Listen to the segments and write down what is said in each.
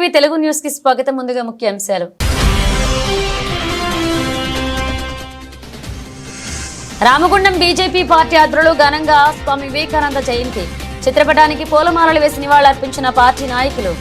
TV Telugu news కి స్వాగతం. ముందుగా ముఖ్యాంశాలు. రామగుండం బీజేపీ పార్టీ ఆధ్వర్యంలో ఘనంగా స్వామి వివేకానంద జయంతి చిత్రపటానికి పూలమాలలు వేసి నివాళులర్పించిన పార్టీ నాయకులు.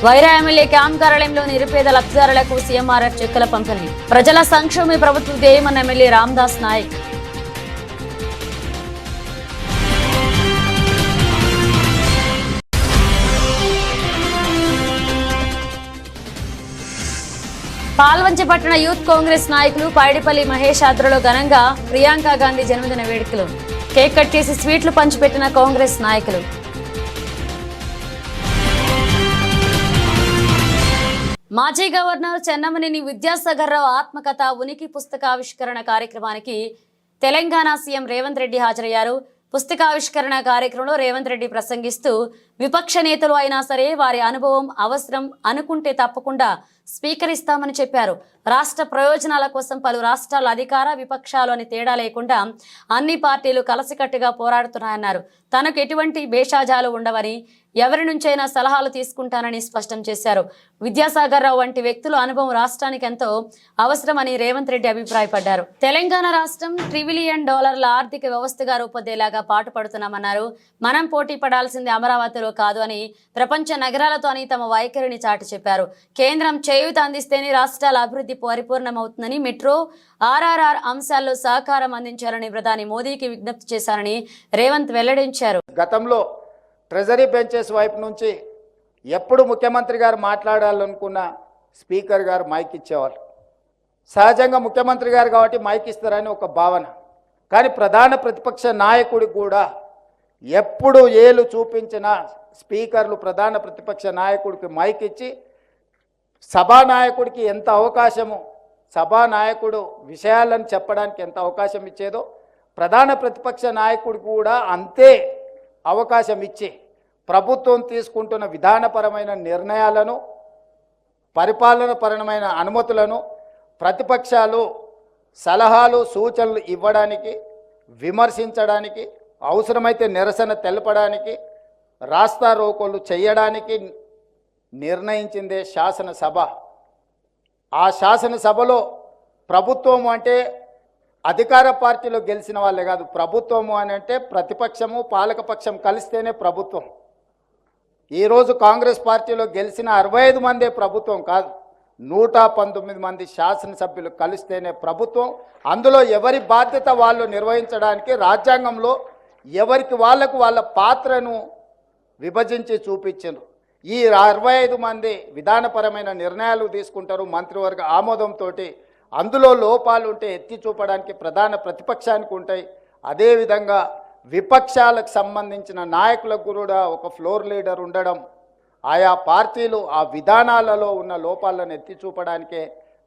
వైరా ఎమ్మెల్యే క్యాంప్ కార్యాలయంలో నిరుపేద లబ్ధిదారులకు సీఎంఆర్ఎఫ్ చెక్కుల పంపిణీ. ప్రజల సంక్షేమ ప్రభుత్వ ధ్యేయమన్న ఎమ్మెల్యే రామదాస్ నాయక్. పాల్వంచ పట్టణ యూత్ కాంగ్రెస్ నాయకులు పైడిపల్లి మహేష్ ఆధ్వర్యంలో ఘనంగా ప్రియాంక గాంధీ జన్మదిన వేడుకలు. కేక్ కట్ చేసి స్వీట్లు పంచిపెట్టిన కాంగ్రెస్ నాయకులు. మాజీ గవర్నర్ చెన్నమనేని విద్యాసాగర్ రావు ఆత్మకథ ఉనికి పుస్తకావిష్కరణ కార్యక్రమానికి తెలంగాణ సీఎం రేవంత్ రెడ్డి హాజరయ్యారు. పుస్తకావిష్కరణ కార్యక్రమంలో రేవంత్ రెడ్డి ప్రసంగిస్తూ విపక్ష నేతలు అయినా సరే వారి అనుభవం అవసరం అనుకుంటే తప్పకుండా స్వీకరిస్తామని చెప్పారు. రాష్ట్ర ప్రయోజనాల కోసం పలు రాష్ట్రాల అధికార విపక్షాలు అని తేడా లేకుండా అన్ని పార్టీలు కలిసికట్టుగా పోరాడుతున్నాయన్నారు. తనకు ఎటువంటి భేషాజాలు ఉండవని ఎవరి నుంచైనా సలహాలు తీసుకుంటానని స్పష్టం చేశారు. విద్యాసాగర్ రావు వంటి వ్యక్తుల అనుభవం రాష్ట్రానికి ఎంతో అవసరమని రేవంత్ రెడ్డి అభిప్రాయపడ్డారు. తెలంగాణ రాష్ట్రం $1 ట్రిలియన్ ఆర్థిక వ్యవస్థగా రూపొందేలాగా పాటుపడుతున్నామన్నారు. మనం పోటీ పడాల్సింది అమరావతిలో కాదు అని ప్రపంచ నగరాలతో అని తమ వైఖరిని చాటి చెప్పారు. కేంద్రం చేయూత అందిస్తేనే రాష్ట్రాల అభివృద్ధి పరిపూర్ణమవుతుందని మెట్రో RRR అంశాల్లో సహకారం అందించాలని ప్రధాని మోదీకి విజ్ఞప్తి చేశారని రేవంత్ వెల్లడించారు. గతంలో ట్రెజరీ బెంచెస్ వైపు నుంచి ఎప్పుడు ముఖ్యమంత్రి గారు మాట్లాడాలనుకున్న స్పీకర్ గారు మైక్ ఇచ్చేవాళ్ళు. సహజంగా ముఖ్యమంత్రి గారు కాబట్టి మైక్ ఇస్తారని ఒక భావన. కానీ ప్రధాన ప్రతిపక్ష నాయకుడికి కూడా ఎప్పుడు ఏలు చూపించిన స్పీకర్లు ప్రధాన ప్రతిపక్ష నాయకుడికి మైక్ ఇచ్చి సభానాయకుడికి ఎంత అవకాశము, సభానాయకుడు విషయాలను చెప్పడానికి ఎంత అవకాశం ఇచ్చేదో ప్రధాన ప్రతిపక్ష నాయకుడికి కూడా అంతే అవకాశం ఇచ్చి ప్రభుత్వం తీసుకుంటున్న విధానపరమైన నిర్ణయాలను, పరిపాలనపరమైన అనుమతులను ప్రతిపక్షాలు సలహాలు సూచనలు ఇవ్వడానికి, విమర్శించడానికి, అవసరమైతే నిరసన తెలపడానికి, రాస్తా రోకోలు చేయడానికి నిర్ణయించిందే శాసనసభ. ఆ శాసనసభలో ప్రభుత్వం అంటే అధికార పార్టీలో గెలిచిన వాళ్ళే కాదు, ప్రభుత్వము అని అంటే ప్రతిపక్షము పాలకపక్షం కలిస్తేనే ప్రభుత్వం. ఈరోజు కాంగ్రెస్ పార్టీలో గెలిచిన 65 మందే ప్రభుత్వం కాదు, 119 మంది శాసనసభ్యులు కలిస్తేనే ప్రభుత్వం. అందులో ఎవరి బాధ్యత వాళ్ళు నిర్వహించడానికి రాజ్యాంగంలో ఎవరికి వాళ్లకు వాళ్ళ పాత్రను విభజించి చూపించారు. ఈ 65 మంది విధానపరమైన నిర్ణయాలు తీసుకుంటారు మంత్రివర్గ ఆమోదంతో. అందులో లోపాలు ఉంటే ఎత్తి చూపడానికి ప్రధాన ప్రతిపక్షానికి ఉంటాయి. అదేవిధంగా విపక్షాలకు సంబంధించిన నాయకులకు కూడా ఒక ఫ్లోర్ లీడర్ ఉండడం, ఆయా పార్టీలు ఆ విధానాలలో ఉన్న లోపాలను ఎత్తి చూపడానికే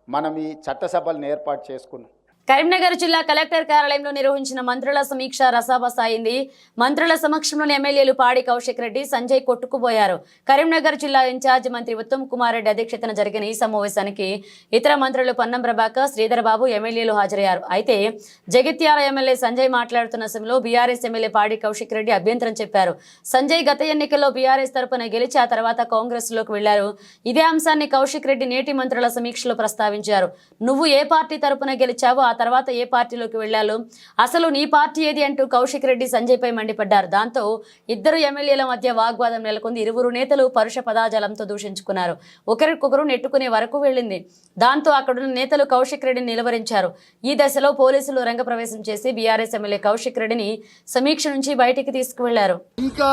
మనం ఈ చట్టసభలను ఏర్పాటు చేసుకున్నాం. కరీంనగర్ జిల్లా కలెక్టర్ కార్యాలయంలో నిర్వహించిన మంత్రుల సమీక్ష రసాబస్ అయింది. మంత్రుల సమక్షంలోని ఎమ్మెల్యేలు పాడి కౌశిక్ రెడ్డి, సంజయ్ కొట్టుకుపోయారు. కరీంనగర్ జిల్లా ఇన్ఛార్జ్ మంత్రి ఉత్తమ్ కుమార్ రెడ్డి అధ్యక్షతన జరిగిన ఈ సమావేశానికి ఇతర మంత్రులు పొన్నం ప్రభాకర్, శ్రీధర్ బాబు ఎమ్మెల్యేలు హాజరయ్యారు. అయితే జగిత్యాల ఎమ్మెల్యే సంజయ్ మాట్లాడుతున్న సమయంలో బీఆర్ఎస్ ఎమ్మెల్యే పాడి కౌశిక్ రెడ్డి అభ్యంతరం చెప్పారు. సంజయ్ గత ఎన్నికల్లో బీఆర్ఎస్ తరపున గెలిచి ఆ తర్వాత కాంగ్రెస్ లోకి వెళ్లారు. ఇదే అంశాన్ని కౌశిక్ రెడ్డి నేటి మంత్రుల సమీక్షలో ప్రస్తావించారు. నువ్వు ఏ పార్టీ తరపున గెలిచావో, ఆ తర్వాత ఏ పార్టీలోకి వెళ్లాలో, అసలు నీ పార్టీ ఏది అంటూ కౌశిక్ రెడ్డి సంజయ్ పై మండిపడ్డారు. దాంతో ఇద్దరు ఎమ్మెల్యేల మధ్య వాగ్వాదం నెలకొంది. ఇరువురు నేతలు పరుష పదాజాలంతో దూషించుకున్నారు. ఒకరికొకరు నెట్టుకునే వరకు వెళ్ళింది. దాంతో అక్కడున్న నేతలు కౌశిక్ రెడ్డిని నిలువరించారు. ఈ దశలో పోలీసులు రంగప్రవేశం చేసి బీఆర్ఎస్ ఎమ్మెల్యే కౌశిక్ రెడ్డిని సమీక్ష నుంచి బయటికి తీసుకువెళ్లారు. ఇంకా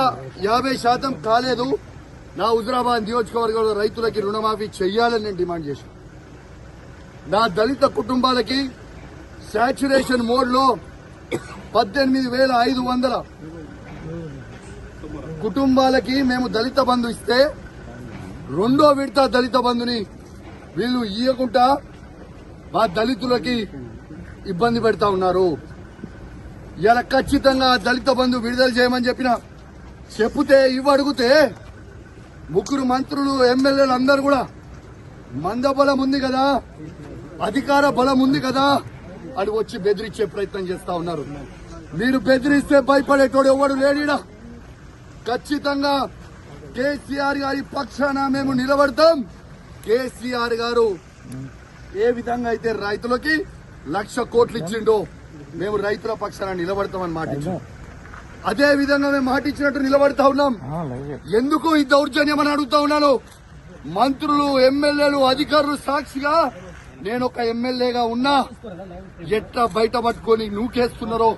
50% కాలేదు. నా హుజరాబాద్ నియోజకవర్గంలో రైతులకి రుణమాఫీ చెయ్యాలని నేను డిమాండ్ చేశాను. నా దళిత కుటుంబాలకి సాచ్యురేషన్ మోడ్ లో 18,500 కుటుంబాలకి మేము దళిత బంధు ఇస్తే, రెండో విడత దళిత బంధుని వీళ్ళు ఇయ్యకుండా మా దళితులకి ఇబ్బంది పెడతా ఉన్నారు. ఇలా ఖచ్చితంగా దళిత బంధు విడుదల చేయమని చెప్తే ఇవ్వ అడిగితే ముగ్గురు మంత్రులు ఎమ్మెల్యేలు అందరూ కూడా మందబలం ఉంది కదా, అధికార బలం ఉంది కదా అని వచ్చి బెదిరించే ప్రయత్నం చేస్తా ఉన్నారు. మీరు బెదిరిస్తే భయపడేటోడు ఎవడు లేడీడా. ఖచ్చితంగా కేసీఆర్ గారి పక్షాన మేము నిలబడతాం. కేసీఆర్ గారు ఏ విధంగా అయితే రైతులకి 1,00,000 కోట్లు ఇచ్చిండో మేము రైతుల పక్షాన నిలబడతామని మాట ఇచ్చాం. అదే విధంగా మేము మాట ఇచ్చినట్టు నిలబడతా ఉన్నాం. ఎందుకు ఈ దౌర్జన్యం అని అడుగుతా ఉన్నాను. మంత్రులు, ఎమ్మెల్యేలు, అధికారులు సాక్షిగా నేను ఒక ఎమ్మెల్యేగా ఉన్నా ఎట్లా బయట పట్టుకొని నూకేస్తున్నారో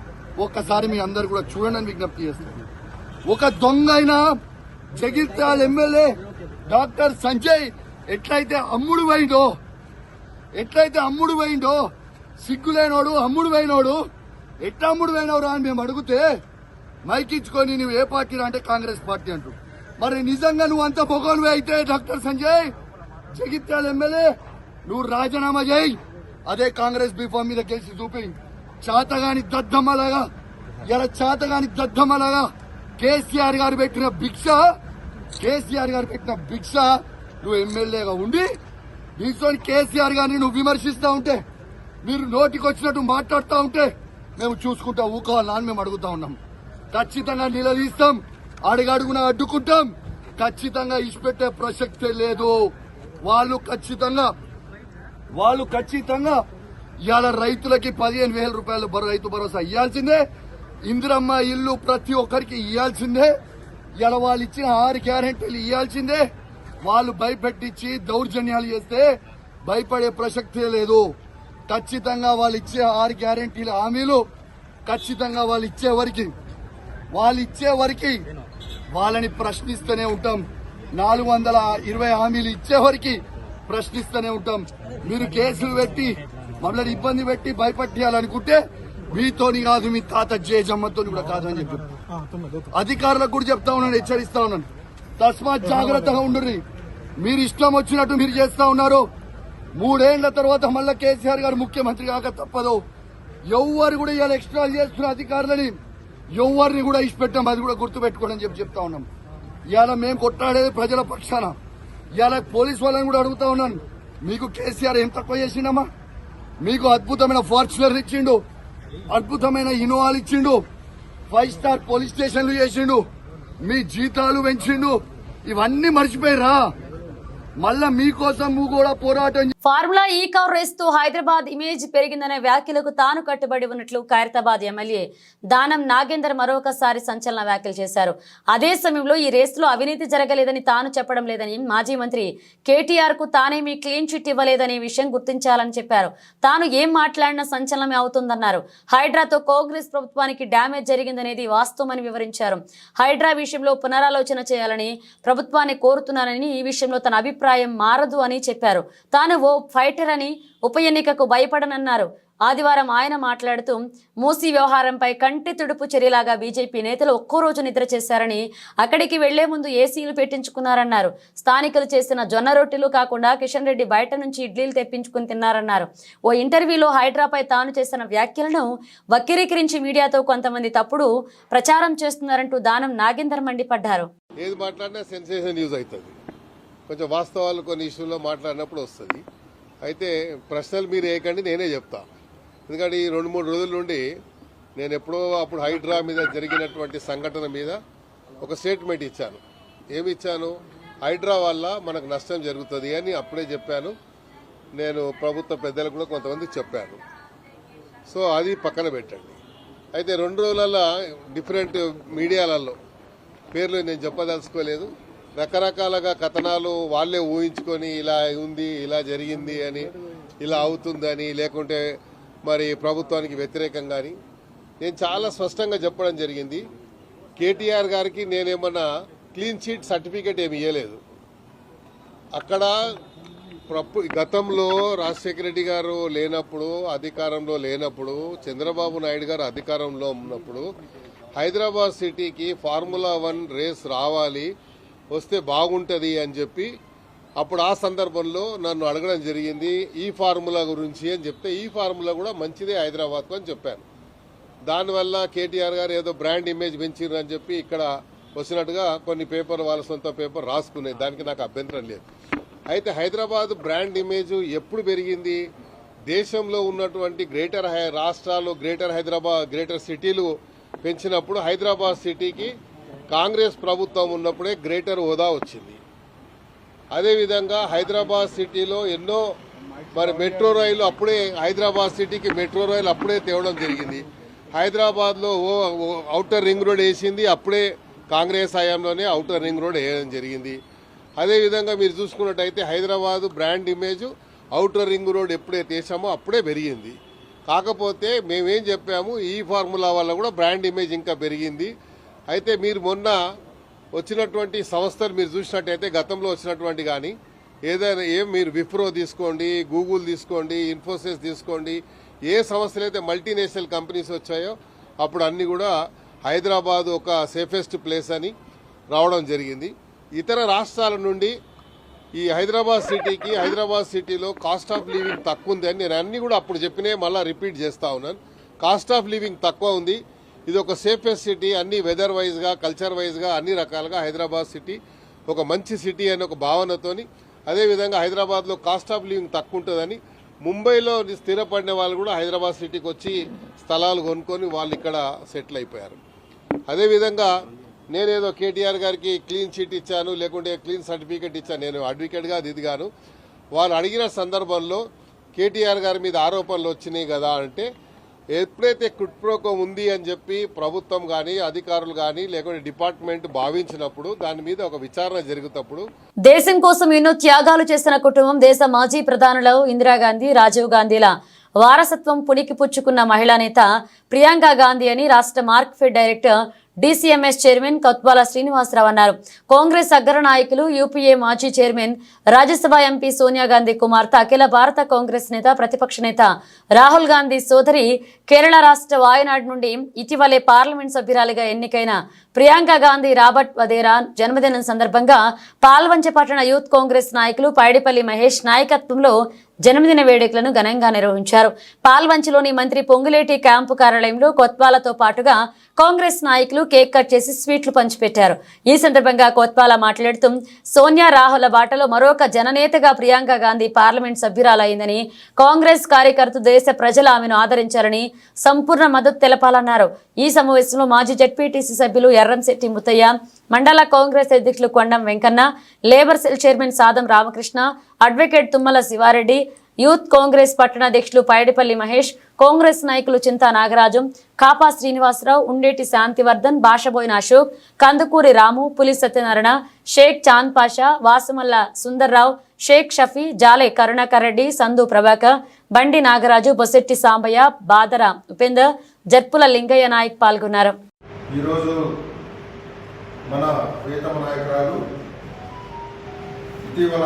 ఒక్కసారి మీ అందరు కూడా చూడండి విజ్ఞప్తి చేస్తాను. ఒక దొంగ అయిన జగిత్యాల ఎమ్మెల్యే డాక్టర్ సంజయ్ ఎట్లయితే అమ్ముడు పోయిండో సిగ్గులేనోడు అమ్ముడు పోయినోడు ఎట్లా అమ్ముడు పోయినవరా అని మేము అడిగితే మైకిచ్చుకొని నువ్వు ఏ పార్టీ అంటే కాంగ్రెస్ పార్టీ అంటూ. మరి నిజంగా నువ్వు అంత పొగనువే అయితే డాక్టర్ సంజయ్ జగిత్యాల ఎమ్మెల్యే నువ్వు రాజీనామా చేయి. అదే కాంగ్రెస్ బీఫామ్ మీద గెలిచి చూపి చాతగాని దద్దమ్మలాగా కేసీఆర్ గారు పెట్టిన భిక్ష నువ్వు ఎమ్మెల్యేగా ఉండి దీంతో కేసీఆర్ గారిని నువ్వు విమర్శిస్తా ఉంటే, మీరు నోటికి వచ్చినట్టు మాట్లాడుతూ ఉంటే మేము చూసుకుంటా ఊకోవాలా అని మేము అడుగుతా ఉన్నాం. ఖచ్చితంగా నిలదీస్తాం, అడుగడుగున అడ్డుకుంటాం. ఖచ్చితంగా ఇచ్చిపెట్టే ప్రసక్తే లేదు. వాళ్ళు ఖచ్చితంగా ఇవాళ రైతులకి 15,000 రూపాయలు రైతు భరోసా ఇవ్వాల్సిందే. ఇందిరమ్మ ఇల్లు ప్రతి ఒక్కరికి ఇవ్వాల్సిందే. ఇవాళ వాళ్ళు ఇచ్చిన 6 గ్యారెంటీలు ఇవ్వాల్సిందే. వాళ్ళు భయపెట్టించి దౌర్జన్యాలు చేస్తే భయపడే ప్రసక్తే లేదు. ఖచ్చితంగా వాళ్ళు ఇచ్చే 6 గ్యారెంటీల హామీలు ఖచ్చితంగా వాళ్ళు ఇచ్చే వరకు వాళ్ళని ప్రశ్నిస్తూనే ఉంటాం. 420 హామీలు ఇచ్చే వరకు ప్రశ్నిస్తూనే ఉంటాం. మీరు కేసులు పెట్టి మమ్మల్ని ఇబ్బంది పెట్టి భయపెట్టాలనుకుంటే మీతోని కాదు, మీ తాత జేజమ్మతో కూడా కాదని చెప్పి అధికారులకు కూడా చెప్తా ఉన్నాను, హెచ్చరిస్తా ఉన్నాను. తస్మాత్ జాగ్రత్తగా ఉండుర్రి. మీరు ఇష్టం వచ్చినట్టు మీరు చేస్తా ఉన్నారు. 3 ఏళ్ల తర్వాత మళ్ళా కేసీఆర్ గారు ముఖ్యమంత్రి కాక తప్పదు. ఎవరు కూడా ఇలా ఎక్స్ట్రా చేస్తున్న అధికారులని ఎవరిని కూడా ఇచ్చిపెట్టాం, అది కూడా గుర్తుపెట్టుకోండి చెప్పి చెప్తా ఉన్నాం. ఇవాళ మేము కొట్లాడేది ప్రజల పక్షాన. ఇవాళ పోలీసు వాళ్ళని కూడా అడుగుతా ఉన్నాను, మీకు కేసీఆర్ ఏం తక్కువ చేసిండమ్మా? మీకు అద్భుతమైన ఫార్చునర్ ఇచ్చిండు, అద్భుతమైన ఇన్నోవాలు ఇచ్చిండు, 5 స్టార్ పోలీస్ స్టేషన్లు చేసిండు, మీ జీతాలు పెంచిండు. ఇవన్నీ మర్చిపోయిరా? మళ్ళా మీకోసం కూడా పోరాటం. ఫార్ములా ఈ కార్ రేస్ తో హైదరాబాద్ ఇమేజ్ పెరిగిందనే వ్యాఖ్యలకు తాను కట్టుబడి ఉన్నట్లు ఖైరతాబాద్ ఎమ్మెల్యే దానం నాగేందర్ మరొకసారి సంచలన వ్యాఖ్యలు చేశారు. అదే సమయంలో ఈ రేసులో అవినీతి జరగలేదని తాను చెప్పడం లేదని, మాజీ మంత్రి కేటీఆర్ కు తానేమీ క్లీన్ చిట్ ఇవ్వలేదనే విషయం గుర్తించాలని చెప్పారు. తాను ఏం మాట్లాడినా సంచలనమే అవుతుందన్నారు. హైడ్రాతో కాంగ్రెస్ ప్రభుత్వానికి డ్యామేజ్ జరిగిందనేది వాస్తవమని వివరించారు. హైడ్రా విషయంలో పునరాలోచన చేయాలని ప్రభుత్వాన్ని కోరుతున్నానని, ఈ విషయంలో తన అభిప్రాయం మారదు అని చెప్పారు. తాను ఓ ఫైటర్ అని, ఉప ఎన్నికకు భయపడనన్నారు. ఆదివారం ఆయన మాట్లాడుతూ మూసీ వ్యవహారంపై కంటి తుడుపు చర్యలాగా బీజేపీ నేతలు ఒక్కో రోజు నిద్ర చేశారని, అక్కడికి వెళ్లే ముందు ఏసీలు పెట్టించుకున్నారన్నారు. స్థానికులు చేసిన జొన్న రొట్టెలు కాకుండా కిషన్ రెడ్డి బయట నుంచి ఇడ్లీలు తెప్పించుకుని తిన్నారన్నారు. ఓ ఇంటర్వ్యూలో హైడ్రాపై తాను చేసిన వ్యాఖ్యలను వక్రీకరించి మీడియాతో కొంతమంది తప్పుడు ప్రచారం చేస్తున్నారంటూ దానం నాగేందర్ మండిపడ్డారు. ఏది మాట్లాడినా సెన్సేషన్ న్యూస్ అవుతుంది. కొంచెం వాస్తవాలు కొన్ని ఇష్యూల్లో మాట్లాడినప్పుడు వస్తుంది. అయితే ప్రశ్నలు మీరు ఏకండి, నేనే చెప్తా. ఎందుకంటే ఈ 2-3 రోజుల నుండి నేను ఎప్పుడో అప్పుడు హైడ్రా మీద జరిగినటువంటి సంఘటన మీద ఒక స్టేట్మెంట్ ఇచ్చాను. ఏమి ఇచ్చాను? హైడ్రా వల్ల మనకు నష్టం జరుగుతుంది అని అప్పుడే చెప్పాను. నేను ప్రభుత్వ పెద్దలకు కూడా కొంతమందికి చెప్పాను. సో అది పక్కన పెట్టండి. అయితే 2 రోజులలో డిఫరెంట్ మీడియాలలో పేర్లు నేను చెప్పదలుచుకోలేదు. రకరకాలుగా కథనాలు వాళ్ళే ఊహించుకొని ఇలా ఉంది, ఇలా జరిగింది అని, ఇలా అవుతుందని, లేకుంటే మరి ప్రభుత్వానికి వ్యతిరేకంగా అని నేను చాలా స్పష్టంగా చెప్పడం జరిగింది. కేటీఆర్ గారికి నేనేమన్నా క్లీన్ చిట్ సర్టిఫికేట్ ఏమి ఇవ్వలేదు. అక్కడ గతంలో రాజశేఖర రెడ్డి గారు లేనప్పుడు, అధికారంలో లేనప్పుడు, చంద్రబాబు నాయుడు గారు అధికారంలో ఉన్నప్పుడు హైదరాబాద్ సిటీకి ఫార్ములా 1 రేస్ రావాలి, వస్తే బాగుంటుంది అని చెప్పి అప్పుడు ఆ సందర్భంలో నన్ను అడగడం జరిగింది ఈ ఫార్ములా గురించి అని చెప్తే, ఈ ఫార్ములా కూడా మంచిదే హైదరాబాద్కు అని చెప్పాను. దానివల్ల కేటీఆర్ గారు ఏదో బ్రాండ్ ఇమేజ్ పెంచారు అని చెప్పి ఇక్కడ వచ్చినట్టుగా కొన్ని పేపర్, వాళ్ళ సొంత పేపర్ రాసుకునేది. దానికి నాకు అభ్యంతరం లేదు. అయితే హైదరాబాద్ బ్రాండ్ ఇమేజ్ ఎప్పుడు పెరిగింది? దేశంలో ఉన్నటువంటి రాష్ట్రాలు గ్రేటర్ సిటీలు పెంచినప్పుడు హైదరాబాద్ సిటీకి కాంగ్రెస్ ప్రభుత్వం ఉన్నప్పుడే గ్రేటర్ హోదా వచ్చింది. అదేవిధంగా హైదరాబాద్ సిటీలో ఎన్నో మెట్రో రైలు అప్పుడే హైదరాబాద్ సిటీకి మెట్రో రైలు అప్పుడే తేవడం జరిగింది. హైదరాబాద్లో ఔటర్ రింగ్ రోడ్ వేసింది అప్పుడే కాంగ్రెస్ హయాంలోనే ఔటర్ రింగ్ రోడ్ వేయడం జరిగింది. అదేవిధంగా మీరు చూసుకున్నట్టయితే Hyderabad brand image outer ring road ఎప్పుడైతే వేసామో అప్పుడే పెరిగింది. కాకపోతే మేమేం చెప్పాము, ఈ ఫార్ములా వల్ల కూడా బ్రాండ్ ఇమేజ్ ఇంకా పెరిగింది. అయితే మీరు మొన్న వచ్చినటువంటి సంస్థలు మీరు చూసినట్టయితే గతంలో వచ్చినటువంటి కానీ ఏదైనా మీరు విప్రో తీసుకోండి, గూగుల్ తీసుకోండి, ఇన్ఫోసిస్ తీసుకోండి, ఏ సంస్థలు అయితే మల్టీనేషనల్ కంపెనీస్ వచ్చాయో అప్పుడు అన్ని కూడా హైదరాబాద్ ఒక సేఫెస్ట్ ప్లేస్ అని రావడం జరిగింది. ఇతర రాష్ట్రాల నుండి ఈ హైదరాబాద్ సిటీలో కాస్ట్ ఆఫ్ లివింగ్ తక్కువ ఉంది అని నేను అన్ని కూడా అప్పుడు చెప్పినే మళ్ళీ రిపీట్ చేస్తా ఉన్నాను. కాస్ట్ ఆఫ్ లివింగ్ తక్కువ ఉంది, ఇది ఒక సేఫెస్ట్ సిటీ, అన్ని వెదర్ వైజ్గా కల్చర్ వైజ్గా అన్ని రకాలుగా హైదరాబాద్ సిటీ ఒక మంచి సిటీ అనే ఒక భావనతోని, అదేవిధంగా హైదరాబాద్లో కాస్ట్ ఆఫ్ లివింగ్ తక్కువ ఉంటుందని ముంబైలో స్థిరపడిన వాళ్ళు కూడా హైదరాబాద్ సిటీకి వచ్చి స్థలాలు కొనుక్కొని వాళ్ళు ఇక్కడ సెటిల్ అయిపోయారు. అదేవిధంగా నేనేదో కేటీఆర్ గారికి క్లీన్ చీట్ ఇచ్చాను, లేకుంటే క్లీన్ సర్టిఫికేట్ ఇచ్చాను, నేను అడ్వకేట్గా దిదిగాను. వాళ్ళు అడిగిన సందర్భంలో కేటీఆర్ గారి మీద ఆరోపణలు వచ్చినాయి కదా అంటే, ఎప్పుడైతే కుట్ప్రోకో ఉంది అని చెప్పి ప్రభుత్వం కానీ అధికారులు కానీ లేకుంటే డిపార్ట్మెంట్ భావించినప్పుడు దాని మీద ఒక విచారణ జరుగుతప్పుడు దేశం కోసం ఎన్నో త్యాగాలు చేసిన కుటుంబం దేశ మాజీ ప్రధానులు ఇందిరాగాంధీ, రాజీవ్ గాంధీల వారసత్వం పుణికిపుచ్చుకున్న మహిళా నేత ప్రియాంక గాంధీ అని రాష్ట్ర Markfed director DCMS chairman Kotwala Srinivasarao అన్నారు. కాంగ్రెస్ అగ్ర నాయకులు, యూపీఏ మాజీ చైర్మన్, రాజ్యసభ ఎంపీ సోనియా గాంధీ కుమార్తె, అఖిల భారత కాంగ్రెస్ నేత, ప్రతిపక్ష నేత రాహుల్ గాంధీ సోదరి, కేరళ రాష్ట్ర వాయనాడ్ నుండి ఇటీవలే పార్లమెంట్ సభ్యురాలిగా ఎన్నికైన ప్రియాంక గాంధీ రాబర్ట్ వధేరా జన్మదినం సందర్భంగా పాల్వంచ పట్టణ యూత్ కాంగ్రెస్ నాయకులు పైడిపల్లి మహేష్ నాయకత్వంలో జన్మదిన వేడుకలను ఘనంగా నిర్వహించారు. పాల్వంచలోని మంత్రి పొంగులేటి క్యాంపు కార్యాలయంలో కొత్వాలతో పాటుగా కాంగ్రెస్ నాయకులు కేక్ కట్ చేసి స్వీట్లు పంచిపెట్టారు. ఈ సందర్భంగా కొత్వాల మాట్లాడుతూ సోనియా, రాహుల బాటలో మరొక జననేతగా ప్రియాంక గాంధీ పార్లమెంట్ సభ్యురాలైందని, కాంగ్రెస్ కార్యకర్తలు, దేశ ప్రజలు ఆమెను ఆదరించారని, సంపూర్ణ మద్దతు తెలపాలన్నారు. ఈ సమావేశంలో మాజీ జెడ్పీటీసీ సభ్యులు ఎర్రంశెట్టి ముత్తయ్య, మండల కాంగ్రెస్ అధ్యక్షులు కొండం Venkanna, labour cell chairman సాదం Ramakrishna, advocate Tummala Sivareddy, youth Congress పట్టణ అధ్యక్షులు పైడిపల్లి మహేష్, కాంగ్రెస్ నాయకులు చింతా నాగరాజు, కాపా శ్రీనివాసరావు, ఉండేటి శాంతివర్ధన్, భాషబోయిన అశోక్, కందుకూరి రాము, పులి సత్యనారాయణ, షేక్ చాంద్ పాషా, వాసుమల్ల సుందర్రావు, షేక్ షఫీ, జాలే కరుణాకర్ రెడ్డి, సందు ప్రభాకర్, బండి నాగరాజు, బొసెట్టి సాంబయ్య, బాదర ఉపేందర్, జర్పుల లింగయ్య నాయక్ పాల్గొన్నారు. ఈరోజు మన ప్రియతమ నాయకురాలు ఇటీవల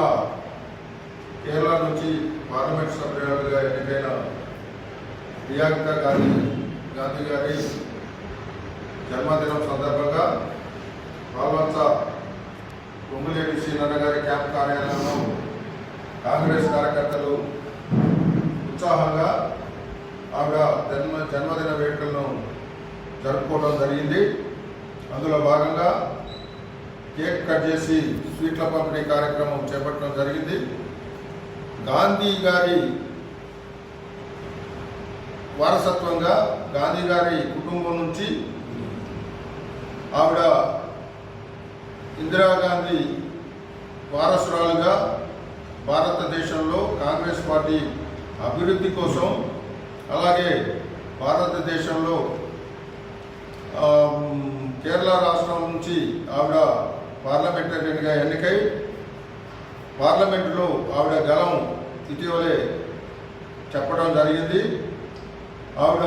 కేరళ నుంచి పార్లమెంట్ సభ్యురాలుగా ఎన్నికైన ప్రియాంక గాంధీ గారి జన్మదినం సందర్భంగా పాల్వంచ పొంగులేటి శ్రీనన్న గారి క్యాంప్ కార్యాలయంలో కాంగ్రెస్ కార్యకర్తలు ఉత్సాహంగా ఆవిడ జన్మదిన వేడుకలను జరుపుకోవడం జరిగింది. అందులో భాగంగా కేక్ కట్ చేసి స్వీట్ల పంపిణీ కార్యక్రమం చేపట్టడం జరిగింది. గాంధీ గారి వారసత్వంగా గాంధీ గారి కుటుంబం నుంచి ఆవిడ ఇందిరాగాంధీ వారసురాలుగా భారతదేశంలో కాంగ్రెస్ పార్టీ అభివృద్ధి కోసం, అలాగే భారతదేశంలో కేరళ రాష్ట్రం నుంచి ఆవిడ పార్లమెంటరీగా ఎన్నికై పార్లమెంటులో ఆవిడ గలం ఇటీవలే చెప్పడం జరిగింది. ఆవిడ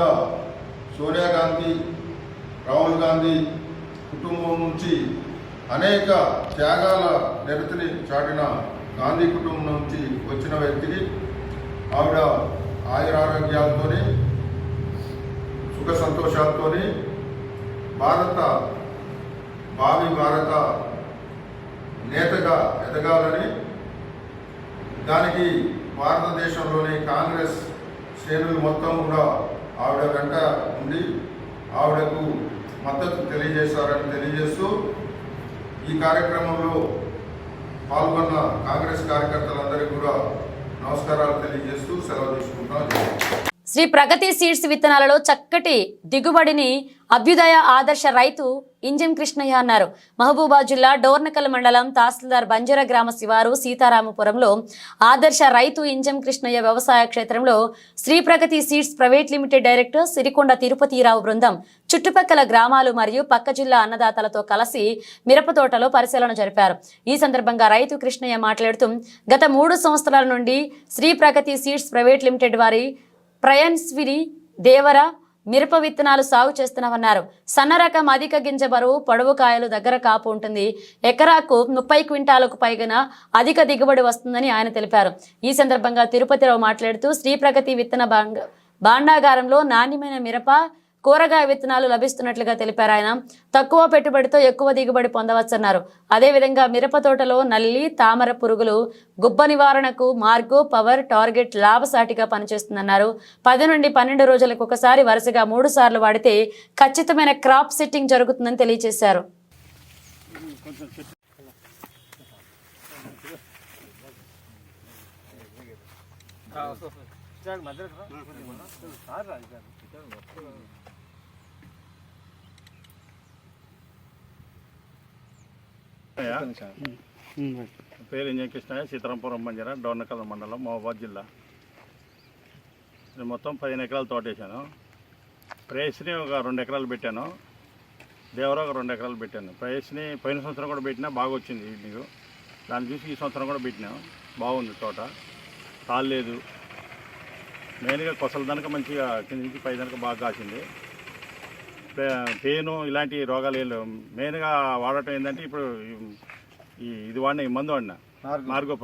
సోనియా గాంధీ, రాహుల్ గాంధీ కుటుంబం నుంచి అనేక త్యాగాల నిరతిని చాటిన గాంధీ కుటుంబం నుంచి వచ్చిన వ్యక్తికి ఆవిడ ఆయురారోగ్యాలతో, సుఖ సంతోషాలతో భావి భారత నేతగా ఎదగాలని, దానికి భారతదేశంలోని కాంగ్రెస్ శ్రేణులు మొత్తం కూడా ఆవిడ వెంట ఉండి ఆవిడకు మద్దతు తెలియజేశారని తెలియజేస్తూ, ఈ కార్యక్రమంలో పాల్గొన్న కాంగ్రెస్ కార్యకర్తలందరికీ కూడా నమస్కారాలు తెలియజేస్తూ సెలవు తీసుకుంటున్నాను. శ్రీ ప్రగతి సీడ్స్ విత్తనాలలో చక్కటి దిగుబడిని అభ్యుదయ ఆదర్శ రైతు ఇంజం కృష్ణయ్య అన్నారు. మహబూబాద్ జిల్లా డోర్నకల్ మండలం తహసీల్దార్ బంజర గ్రామ శివారు సీతారామపురంలో ఆదర్శ రైతు ఇంజం కృష్ణయ్య వ్యవసాయ క్షేత్రంలో Sri Pragati seeds private limited director Sirikonda Tirupatirao బృందం చుట్టుపక్కల గ్రామాలు మరియు పక్క జిల్లా అన్నదాతలతో కలిసి మిరప తోటలో పరిశీలన జరిపారు. ఈ సందర్భంగా రైతు కృష్ణయ్య మాట్లాడుతూ గత 3 సంవత్సరాల నుండి Shri Pragati seeds private limited వారి ప్రయన్స్విని దేవర మిరప విత్తనాలు సాగు చేస్తున్నామన్నారు. సన్న రకం అధిక గింజ బరువు పొడవు కాయలు దగ్గర కాపు ఉంటుంది. ఎకరాకు 30 క్వింటాలకు పైగా అధిక దిగుబడి వస్తుందని ఆయన తెలిపారు. ఈ సందర్భంగా తిరుపతిరావు మాట్లాడుతూ శ్రీ ప్రగతి విత్తన భాండాగారంలో నాణ్యమైన మిరప కూరగాయ విత్తనాలు లభిస్తున్నట్లుగా తెలిపారు. ఆయన తక్కువ పెట్టుబడితో ఎక్కువ దిగుబడి పొందవచ్చన్నారు. అదేవిధంగా మిరప తోటలో నల్లి తామర పురుగులు గుబ్బ నివారణకు మార్గో పవర్ టార్గెట్ లాభసాటిగా పనిచేస్తుందన్నారు. 10 నుండి 12 రోజులకు ఒకసారి వరుసగా 3 సార్లు వాడితే ఖచ్చితమైన క్రాప్ సెట్టింగ్ జరుగుతుందని తెలియజేశారు. పేరు ఇంజం కృష్ణయ్య, సీతారాంపురం బంజర, డోర్నకల్ మండలం, మహబూబాద్ జిల్లా. నేను మొత్తం 15 ఎకరాలు తోట వేసాను. ప్రేస్ని ఒక 2 ఎకరాలు పెట్టాను. దేవరా ఒక 2 ఎకరాలు పెట్టాను. ప్రేస్ని పోయిన సంవత్సరం కూడా పెట్టినా బాగా వచ్చింది ఈవినింగ్. దాన్ని చూసి ఈ సంవత్సరం కూడా పెట్టినాం. బాగుంది తోట, కాలేదు. మెయిన్గా కొసల దానికి మంచిగా కింద నుంచి పై దానికి బాగా కాసింది. పేను ఇలాంటి రోగాలు ఏం లేవు. మెయిన్గా వాడటం ఏంటంటే ఇప్పుడు ఇది వాడిన ఈ మందు వాడిన మార్గో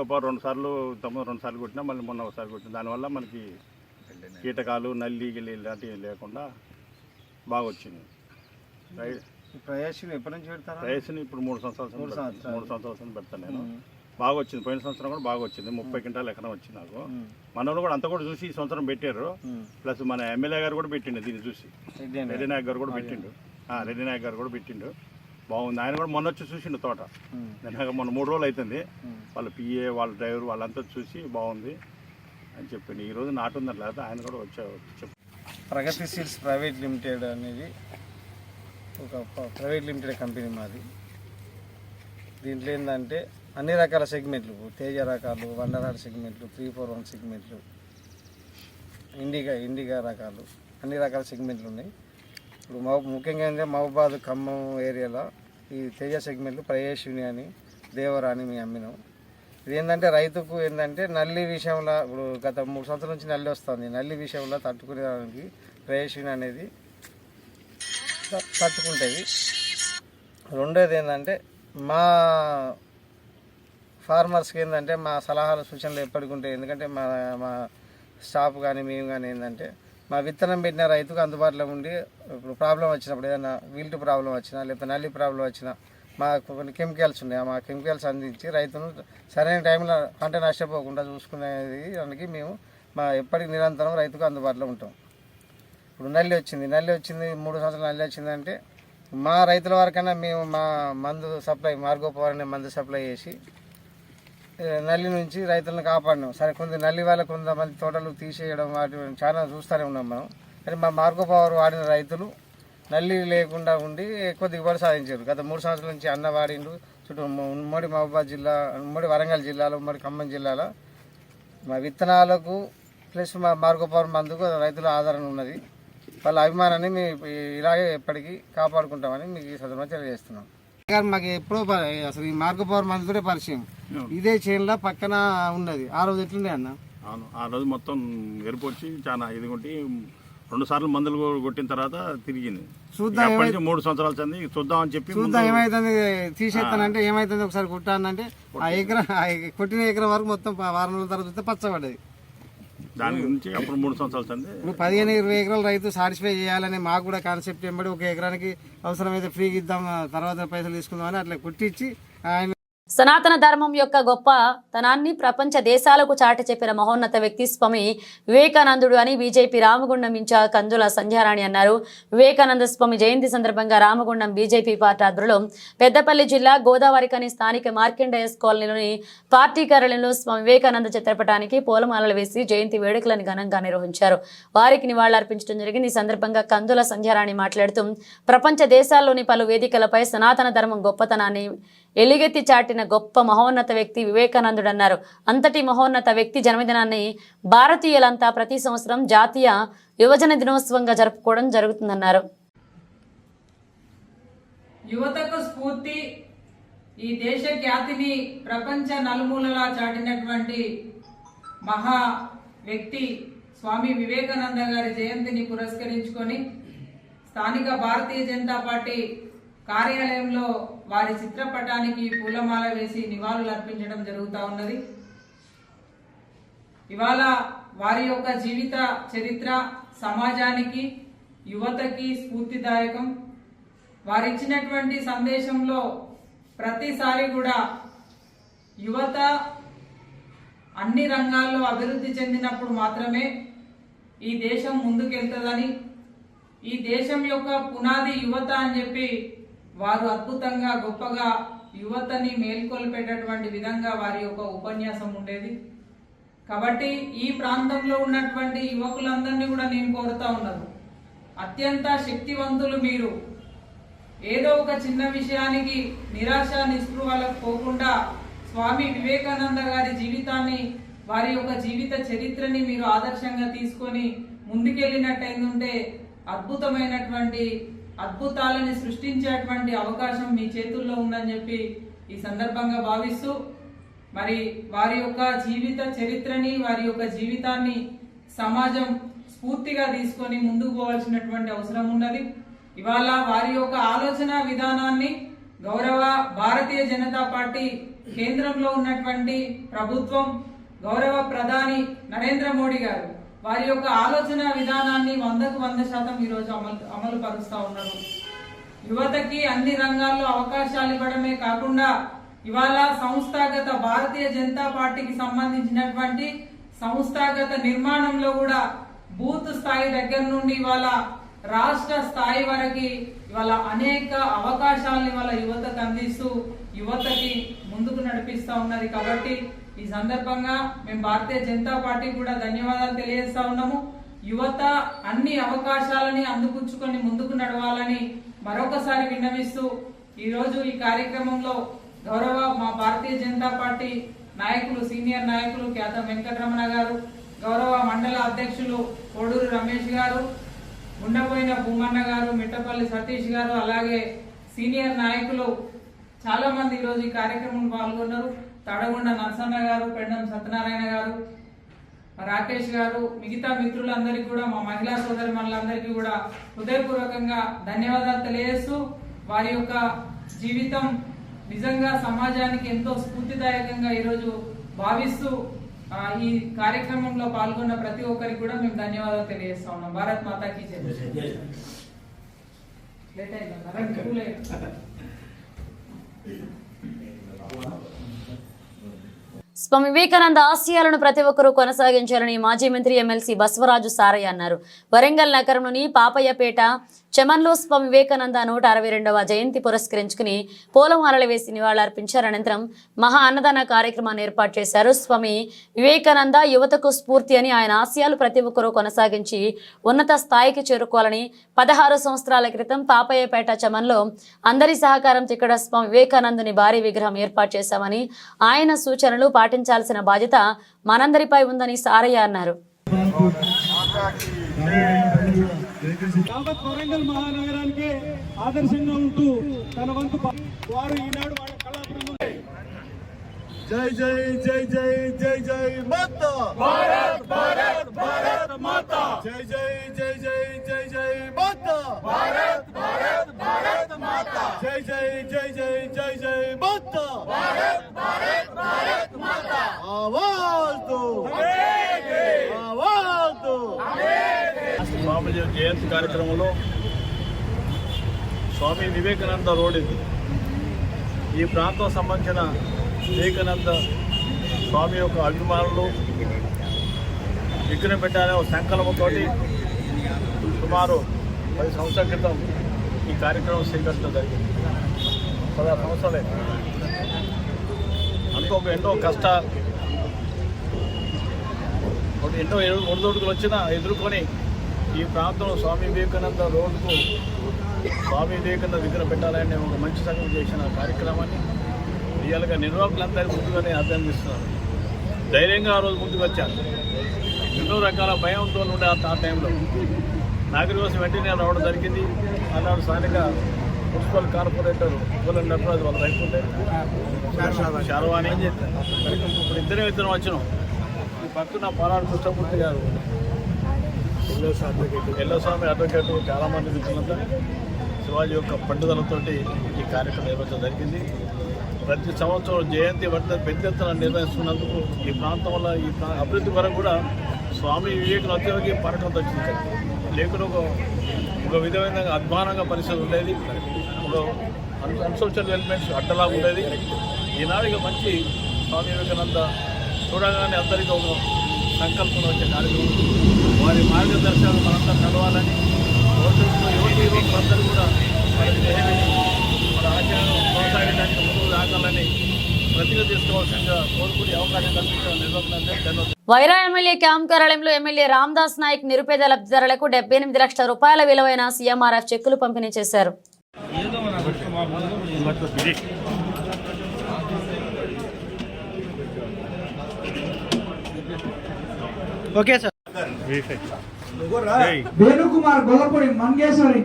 పవర్ 2 సార్లు 2 సార్లు కొట్టినా, మళ్ళీ మొన్న ఒకసారి కొట్టినా. దానివల్ల మనకి కీటకాలు నల్లి గిల్లి ఇలాంటివి లేకుండా బాగా వచ్చింది. ప్రయాసం ఎప్పటి నుంచి పెడతారు? ప్రయాసం ఇప్పుడు 3 సంవత్సరాలు పెడతాను నేను. బాగా వచ్చింది. పోయిన సంవత్సరం కూడా బాగా వచ్చింది. 30 క్వింటాలు ఎకరం వచ్చింది నాకు. మనోళ్ళు కూడా అంతా కూడా చూసి ఈ సంవత్సరం పెట్టారు. ప్లస్ మన ఎమ్మెల్యే గారు కూడా పెట్టిండు దీన్ని చూసి. రెడ్డి నాయక్ గారు కూడా పెట్టిండు. బాగుంది. ఆయన కూడా మొన్న వచ్చి చూసిండు తోట. నేను మొన్న 3 రోజులు అవుతుంది. వాళ్ళ పిఏ వాళ్ళ డ్రైవర్ వాళ్ళంతా చూసి బాగుంది అని చెప్పిండు. ఈరోజు నాటుందని లేకపోతే ఆయన కూడా చెప్పి. ప్రగతి సీడ్స్ ప్రైవేట్ లిమిటెడ్ అనేది ఒక ప్రైవేట్ లిమిటెడ్ కంపెనీ మాది. దీంట్లో ఏంటంటే అన్ని రకాల సెగ్మెంట్లు, తేజ రకాలు, వండరాడ్ సెగ్మెంట్లు, 341 సెగ్మెంట్లు, ఇండిగా రకాలు, అన్ని రకాల సెగ్మెంట్లు ఉన్నాయి. ఇప్పుడు ముఖ్యంగా ఏంటంటే మహబూబాద్ ఖమ్మం ఏరియాలో ఈ తేజ సెగ్మెంట్లు ప్రయేశ్విని అని దేవరా అని మేము అమ్మినాం. ఇది ఏంటంటే రైతుకు ఏంటంటే నల్లి విషయంలో ఇప్పుడు గత 3 సంవత్సరాల నుంచి నల్లి వస్తుంది. నల్లి విషయంలో తట్టుకునేదానికి ప్రయేశ్విని అనేది తట్టుకుంటుంది. రెండోది ఏంటంటే మా ఫార్మర్స్కి ఏంటంటే మా సలహాలు సూచనలు ఎప్పటికి ఉంటాయి. ఎందుకంటే మా స్టాఫ్ కానీ మేము కానీ ఏంటంటే మా విత్తనం పెట్టిన రైతుకు అందుబాటులో ఉండి ఇప్పుడు ప్రాబ్లం వచ్చినప్పుడు ఏదైనా విల్ట్ ప్రాబ్లం వచ్చినా లేకపోతే నల్లి ప్రాబ్లం వచ్చినా మాకు కొన్ని కెమికల్స్ ఉన్నాయి. మా కెమికల్స్ అందించి రైతును సరైన టైంలో పంట నష్టపోకుండా చూసుకునేది దానికి మేము ఎప్పటికి నిరంతరం రైతుకు అందుబాటులో ఉంటాం. ఇప్పుడు నల్లి వచ్చింది 3 సంవత్సరాలు నల్లి వచ్చిందంటే మా రైతుల వరకైనా మేము మా మందు సప్లై మార్గో పవర్ అనే మందు సప్లై చేసి నల్లి నుంచి రైతులను కాపాడినాం. సరే నల్లి వల్ల కొంతమంది తోటలు తీసేయడం వాటి చాలా చూస్తూనే ఉన్నాం మనం. కానీ మా మార్గో పవర్ వాడిన రైతులు నల్లి లేకుండా ఉండి ఎక్కువ దిగుబడి సాధించారు. గత 3 సంవత్సరాల నుంచి అన్న వాడిండు. చుట్టూ ఉమ్మడి మహబూబాద్ జిల్లా, ఉమ్మడి వరంగల్ జిల్లాలో, ఉమ్మడి ఖమ్మం జిల్లాలో మా విత్తనాలకు ప్లస్ మా మార్గో పవర్ మందుకు రైతుల ఆదరణ ఉన్నది. వాళ్ళ అభిమానాన్ని మేము ఇలాగే ఎప్పటికీ కాపాడుకుంటామని మీకు ఈ సందర్భంగా తెలియజేస్తున్నాం. మాకు ఎప్పుడో అసలు ఈ మార్గో పవర్ మందుతోనే పరిచయం. ఇదే చేనులో పక్కన ఉన్నది. ఆ రోజు ఎట్లుండే అన్న? అవును, ఆ రోజు మొత్తం ఎరుపు వచ్చి చాలా ఇది కొట్టి 2 సార్లు మందులు కొట్టిన తర్వాత తిరిగింది. చూద్దాం 3 సంవత్సరాల చెంది చూద్దాం అని చెప్పి చూద్దాం ఏమైతుంది తీసేస్తానంటే ఏమైతుంది ఒకసారి కొట్టానంటే ఆ ఎకరం కొట్టిన ఎకరం వరకు మొత్తం వారం రోజుల తర్వాత చూస్తే పచ్చబడ్డది. దాని గురించి అప్పుడు 3 సంవత్సరాల చెంది ఇప్పుడు 15-20 ఎకరాలు రైతు సాటిస్ఫై చేయాలని మాకు కూడా కాన్సెప్ట్ ఎంబడి ఒక ఎకరానికి అవసరమైతే ఫ్రీగా ఇద్దాం తర్వాత పైసలు తీసుకుందామని అట్లా కొట్టించి ఆయన సనాతన ధర్మం యొక్క గొప్పతనాన్ని ప్రపంచ దేశాలకు చాటి చెప్పిన మహోన్నత వ్యక్తి స్వామి వివేకానందుడు అని బీజేపీ రామగుండం ఇన్ఛార్జ్ కందుల సంధ్యారాణి అన్నారు. వివేకానంద స్వామి జయంతి సందర్భంగా రామగుండం బీజేపీ పార్టీ ఆధ్వర్యంలో పెద్దపల్లి జిల్లా గోదావరికని స్థానిక మార్కండేయస్ కాలనీలోని పార్టీ కార్యాలయంలో స్వామి వివేకానంద చిత్రపటానికి పూలమాలలు వేసి జయంతి వేడుకలను ఘనంగా నిర్వహించారు. వారికి నివాళులర్పించడం జరిగింది. ఈ సందర్భంగా కందుల సంధ్యారాణి మాట్లాడుతూ ప్రపంచ దేశాల్లోని పలు వేదికలపై సనాతన ధర్మం గొప్పతనాన్ని ఎలుగెత్తి చాటిన గొప్ప మహోన్నత వ్యక్తి వివేకానందుడు అన్నారు. అంతటి మహోన్నత వ్యక్తి జన్మదినాన్ని భారతీయులంతా ప్రతి సంవత్సరం జాతీయ యువజన దినోత్సవంగా జరుపుకోవడం జరుగుతుందన్నారు. యువతకు స్ఫూర్తి, ఈ దేశ ఖ్యాతిని ప్రపంచ నలుమూలలా చాటినటువంటి మహా వ్యక్తి స్వామి వివేకానంద గారి జయంతిని పురస్కరించుకొని స్థానిక భారతీయ జనతా పార్టీ కార్యాలయంలో వారి చిత్రపటానికి పూలమాల వేసి నివాళులు అర్పించడం జరుగుతూ ఉన్నది. ఇవాళ వారి యొక్క జీవిత చరిత్ర సమాజానికి, యువతకి స్ఫూర్తిదాయకం. వారిచ్చినటువంటి సందేశంలో ప్రతిసారి కూడా యువత అన్ని రంగాల్లో అభివృద్ధి చెందినప్పుడు మాత్రమే ఈ దేశం ముందుకెళ్తుందని, ఈ దేశం యొక్క పునాది యువత అని చెప్పి వారు అద్భుతంగా గొప్పగా యువతని మేల్కొల్పేటటువంటి విధంగా వారి యొక్క ఉపన్యాసం ఉండేది. కాబట్టి ఈ ప్రాంతంలో ఉన్నటువంటి యువకులందరినీ కూడా నేను కోరుతా ఉన్నాను, అత్యంత శక్తివంతులు మీరు. ఏదో ఒక చిన్న విషయానికి నిరాశ నిస్పృహలకు పోకుండా స్వామి వివేకానంద గారి జీవితాన్ని, వారి యొక్క జీవిత చరిత్రని మీరు ఆదర్శంగా తీసుకొని ముందుకెళ్ళినట్టయిందంటే అద్భుతమైనటువంటి అద్భుతాలని సృష్టించేటువంటి అవకాశం మీ చేతుల్లో ఉందని చెప్పి ఈ సందర్భంగా భావిస్తూ, మరి వారి యొక్క జీవిత చరిత్రని, వారి యొక్క జీవితాన్ని సమాజం స్ఫూర్తిగా తీసుకొని ముందుకు పోవాల్సినటువంటి అవసరం ఉన్నది. ఇవాళ వారి యొక్క ఆలోచన విధానాన్ని గౌరవ భారతీయ జనతా పార్టీ కేంద్రంలో ఉన్నటువంటి ప్రభుత్వం, గౌరవ ప్రధాని నరేంద్ర మోడీ గారు వారి యొక్క ఆలోచన విధానాన్ని 100% ఈరోజు అమలు పరుస్తూ ఉన్నారు. యువతకి అన్ని రంగాల్లో అవకాశాలు ఇవ్వడమే కాకుండా ఇవాళ సంస్థాగత భారతీయ జనతా పార్టీకి సంబంధించినటువంటి సంస్థాగత నిర్మాణంలో కూడా బూత్ స్థాయి దగ్గర నుండి ఇవాళ రాష్ట్ర స్థాయి వరకు ఇవాళ అనేక అవకాశాలను ఇవాళ యువతకు అందిస్తూ యువతకి ముందుకు నడిపిస్తా ఉన్నది. కాబట్టి ఈ సందర్భంగా మేము భారతీయ జనతా పార్టీ కూడా ధన్యవాదాలు తెలియజేస్తా ఉన్నాము. యువత అన్ని అవకాశాలని అందిపుచ్చుకొని ముందుకు నడవాలని మరొకసారి విన్నవిస్తూ ఈరోజు ఈ కార్యక్రమంలో గౌరవ మా భారతీయ జనతా పార్టీ నాయకులు, సీనియర్ నాయకులు ఖ్యాతం వెంకటరమణ గారు, గౌరవ మండల అధ్యక్షులు కోడూరు రమేష్ గారు, గుండపోయిన భూమన్న గారు, మిట్టపల్లి సతీష్ గారు, అలాగే సీనియర్ నాయకులు చాలా మంది ఈరోజు ఈ కార్యక్రమంలో పాల్గొన్నారు. తడగొండ నరసన్న గారు, పెండం సత్యనారాయణ గారు, రాకేష్ గారు, మిగతా మిత్రులందరికీ కూడా, మా మహిళా సోదరి మనులందరికీ కూడా హృదయపూర్వకంగా ధన్యవాదాలు తెలియజేస్తూ వారి యొక్క జీవితం నిజంగా సమాజానికి ఎంతో స్ఫూర్తిదాయకంగా ఈరోజు భావిస్తూ ఈ కార్యక్రమంలో పాల్గొన్న ప్రతి ఒక్కరికి కూడా మేము ధన్యవాదాలు తెలియజేస్తా ఉన్నాం. భారత్ మాతాకి జై. స్వామి వివేకానంద ఆశయాలను ప్రతి ఒక్కరూ కొనసాగించాలని మాజీ మంత్రి ఎమ్మెల్సీ బసవరాజు సారయ్య అన్నారు. వరంగల్ నగరంలోని పాపయ్యపేట చమన్లో స్వామి వివేకానంద 162వ జయంతి పురస్కరించుకుని పూలమాలలు వేసి నివాళులర్పించారు. అనంతరం మహా అన్నదాన కార్యక్రమాన్ని ఏర్పాటు చేశారు. స్వామి వివేకానంద యువతకు స్ఫూర్తి అని, ఆయన ఆశయాలు ప్రతి ఒక్కరూ కొనసాగించి ఉన్నత స్థాయికి చేరుకోవాలని 16 సంవత్సరాల క్రితం పాపయ్యపేట చమన్లో అందరి సహకారంతో ఇక్కడ స్వామి వివేకానందుని భారీ విగ్రహం ఏర్పాటు చేశామని, ఆయన సూచనలు పాటించాల్సిన బాధ్యత మనందరిపై ఉందని సారయ్య అన్నారు. వరంగల్ మహానగరానికి ఆదర్శంగా ఉంటూ తన వంతు వారు ఈనాడు వాళ్ళ కళాబృందం జై జై జై జై జై జై మాతా భారత్ భారత్ భారత్ మాతా జై జై జై జై జై జై మాతా భారత్ భారత్ భారత్ మాతా జై జై జై జై జై జై మాతా భారత్ భారత్ భారత్ మాతా ఆవాజ్ దో ఆవాజ్ దో. స్వామి జయంతి కార్యక్రమంలో స్వామి వివేకానంద రోడ్ ఇది. ఈ ప్రాంతం సంబంధించిన వివేకానంద స్వామి యొక్క అభిమానులు విగ్రహం పెట్టాలనే ఒక సంకల్పంతో సుమారు 10 సంవత్సరాల క్రితం ఈ కార్యక్రమం స్వీకరించడం జరిగింది. 16 సంవత్సరాలే ఎన్నో కష్టాలు ఎన్నో ఒడిదొడుకులు వచ్చినా ఎదుర్కొని ఈ ప్రాంతంలో స్వామి వివేకానంద రోడ్డుకు స్వామి వివేకానంద విగ్రహం పెట్టాలని ఒక మంచి సంఘం చేసిన కార్యక్రమాన్ని రియల్గా నిర్వాహకులందరూ ముందుగానే అభినందిస్తున్నారు. ధైర్యంగా ఆ రోజు ముందుకు వచ్చారు. ఎన్నో రకాల భయంతో ఉండే ఆ టైంలో నాగరి కోసం వెంటనే రావడం జరిగింది. ఆనాడు స్థానిక మున్సిపల్ కార్పొరేటర్ పూలం నటరాజు వాళ్ళ రైతు ఉంటే శారవాణి ఇప్పుడు ఇద్దరం వచ్చినాం. ఈ పక్కన పాలాడు కృష్ణమూర్తి గారు ఎల్లస్వామి అడ్వకేట్ చాలామంది మిత్రులంతా శివాజీ యొక్క పట్టుదలతో ఈ కార్యక్రమం నిర్వహించడం జరిగింది. ప్రతి సంవత్సరం జయంతి వర్ధంతి పెద్ద ఎత్తున నిర్వహిస్తున్నందుకు ఈ ప్రాంతం వల్ల ఈ అభివృద్ధి వరకు కూడా స్వామి వివేకానందకి పరకం వచ్చింది. లేకుండా ఒక విధమైన అధ్వానంగా పరిస్థితి ఉండేది. ఒక అన్సోషల్ ఎలిమెంట్స్ అడ్డలా ఉండేది. ఈనాడు ఇక మంచి స్వామి వివేకానంద చూడగానే అందరికీ ఒక సంకల్పం వచ్చే కార్యక్రమం. వారి మార్గదర్శకాలు మనంతా చదవాలని భవిష్యత్తులో యువకులందరూ కూడా మన ఆచరణను కొనసాగడానికి ముందుకు రాగాలని ప్రతిగా తీసుకోవాల్సిందిగా కోరుకునే అవకాశం కల్పించిన నిర్వహణ ధన్యవాదాలు. వైరా ఎమ్మెల్యే క్యాంప్ కార్యాలయంలో ఎమ్మెల్యే రామ్దాస్ నాయక్ నిరుపేద లబ్ధిదారులకు 78 లక్షల రూపాయల విలువైన సీఎంఆర్ఎఫ్ చెక్కులు పంపిణీ చేశారు. Okay sir. Venukumar Gollapudi Mangeswari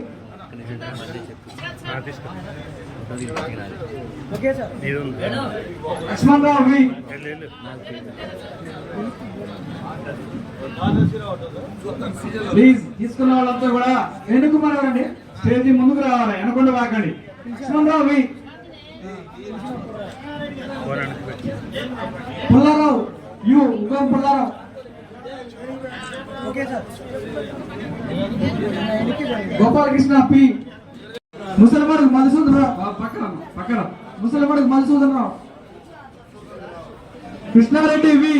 Lakshmanarao please తీసుకున్న వాళ్ళంతా కూడా వేణుకుమార్ గారండి స్టేజ్ ముందుకు రావాలి, వెనకుండా వాకండి. లక్ష్మణరావు పుల్లారావు పుల్లారావు గోపాలకృష్ణ పి ముసలిమడుగు మధుసూదనరావు పక్కన ముసలిమడుగు మధుసూదనరావు కృష్ణారెడ్డి వి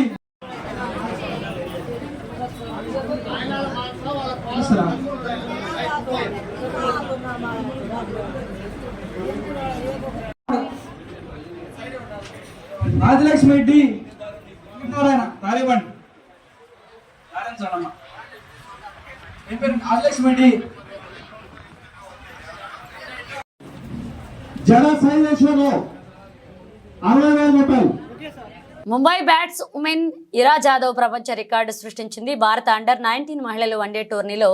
రాజలక్ష్మి డి రాయబండి రాజలక్ష్మి డి జడ సైలేశ్వరరావు 60,000 రూపాయలు. ముంబై బ్యాట్స్ ఉమెన్ ఇరా జాదవ్ ప్రపంచ రికార్డు సృష్టించింది. భారత అండర్-19 మహిళల వన్డే టోర్నీలో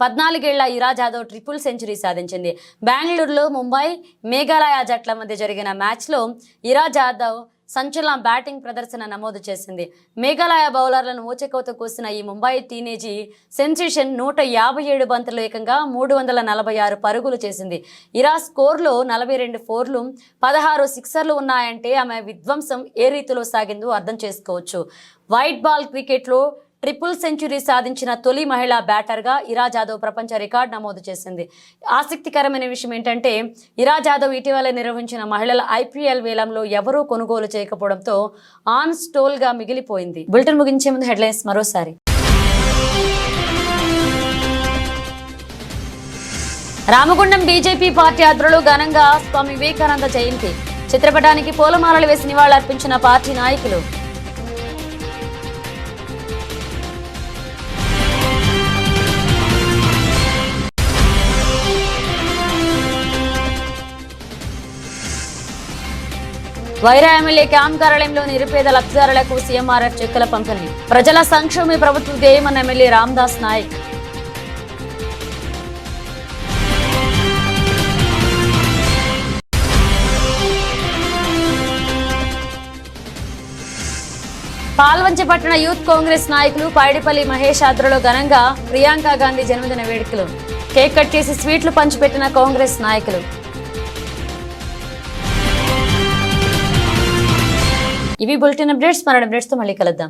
14 ఏళ్ల ఇరా జాదవ్ ట్రిపుల్ సెంచరీ సాధించింది. బెంగళూరులో ముంబై మేఘాలయ జట్ల మధ్య జరిగిన మ్యాచ్లో ఇరా జాదవ్ సంచలన బ్యాటింగ్ ప్రదర్శన నమోదు చేసింది. మేఘాలయ బౌలర్లను ఊచకోత కూసిన ఈ ముంబై టీనేజీ సెన్సేషన్ 157 బంతులు ఏకంగా 346 పరుగులు చేసింది. ఇరా స్కోర్లో 42 ఫోర్లు 16 సిక్సర్లు ఉన్నాయంటే ఆమె విధ్వంసం ఏ రీతిలో సాగిందో అర్థం చేసుకోవచ్చు. వైట్ బాల్ క్రికెట్లో ట్రిపుల్ సెంచరీ సాధించిన తొలి మహిళా బ్యాటర్గా ఇరా జాదవ్ ప్రపంచ రికార్డు నమోదు చేసింది. ఆసక్తికరమైన విషయం ఏంటంటే ఇరా జాదవ్ ఇటీవల నిర్వహించిన మహిళల IPL వేలంలో ఎవరూ కొనుగోలు చేయకపోవడంతో ఆన్ స్టోల్గా మిగిలిపోయింది. బులెటిన్ ముగించే ముందు హెడ్లైన్స్ మరోసారి. రామగుండం బీజేపీ పార్టీ ఆధ్వర్యంలో ఘనంగా స్వామి వివేకానంద జయంతి. చిత్రపటానికి పూలమాలలు వేసి నివాళులర్పించిన పార్టీ నాయకులు. వైరా ఎమ్మెల్యే క్యాంప్ కార్యాలయంలో నిరుపేద లబ్ధిదారులకు సీఎంఆర్ఎఫ్ చెక్కుల పంపిణీ. ప్రజల సంక్షేమ ప్రభుత్వ ధ్యేయమన్న ఎమ్మెల్యే రామ్దాస్ నాయక్. పాల్వంచ పట్టణ యూత్ కాంగ్రెస్ నాయకులు పైడిపల్లి మహేష్ ఆధ్వర్యంలో ఘనంగా ప్రియాంక గాంధీ జన్మదిన వేడుకలు. కేక్ కట్ చేసి స్వీట్లు పంచిపెట్టిన కాంగ్రెస్ నాయకులు. ఇవి బులెటిన్ అప్డేట్స్. మరో అప్డేట్స్ తో మళ్ళీ కలుద్దాం.